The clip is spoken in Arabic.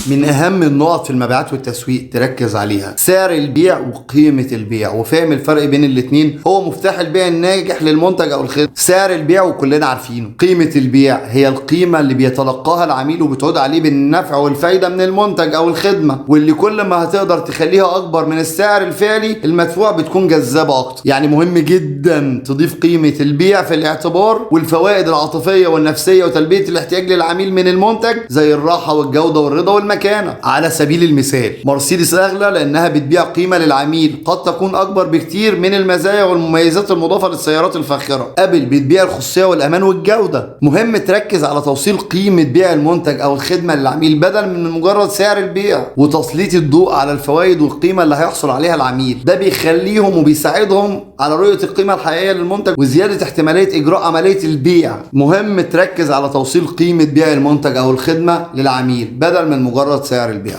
من اهم النقط في المبيعات والتسويق تركز عليها سعر البيع وقيمة البيع، وفهم الفرق بين الاتنين هو مفتاح البيع الناجح للمنتج او الخدمة. سعر البيع وكلنا عارفينه. قيمة البيع هي القيمة اللي بيتلقاها العميل وبتعود عليه بالنفع والفايدة من المنتج او الخدمة، واللي كل ما هتقدر تخليها اكبر من السعر الفعلي المدفوع بتكون جذابة اكتر. يعني مهم جدا تضيف قيمة البيع في الاعتبار، والفوائد العاطفية والنفسية وتلبية الاحتياج للعميل من المنتج زي الراحة والجودة والرضا والمكانة. على سبيل المثال مرسيدس اغلى لانها بتبيع قيمة للعميل قد تكون اكبر بكتير من المزايا والمميزات المضافة للسيارات الفاخرة. ابل بتبيع الخصوصية والامان والجودة. مهم تركز على توصيل قيمة بيع المنتج او الخدمة للعميل بدل من مجرد سعر البيع، وتسليط الضوء على الفوائد والقيمة اللي هيحصل عليها العميل. ده بيخليهم وبيساعدهم على رؤية القيمة الحقيقية للمنتج وزيادة احتمالية اجراء عملية البيع. مهم تركز على توصيل قيمة بيع المنتج او الخدمة للعميل بدل من مجرد سعر البيع.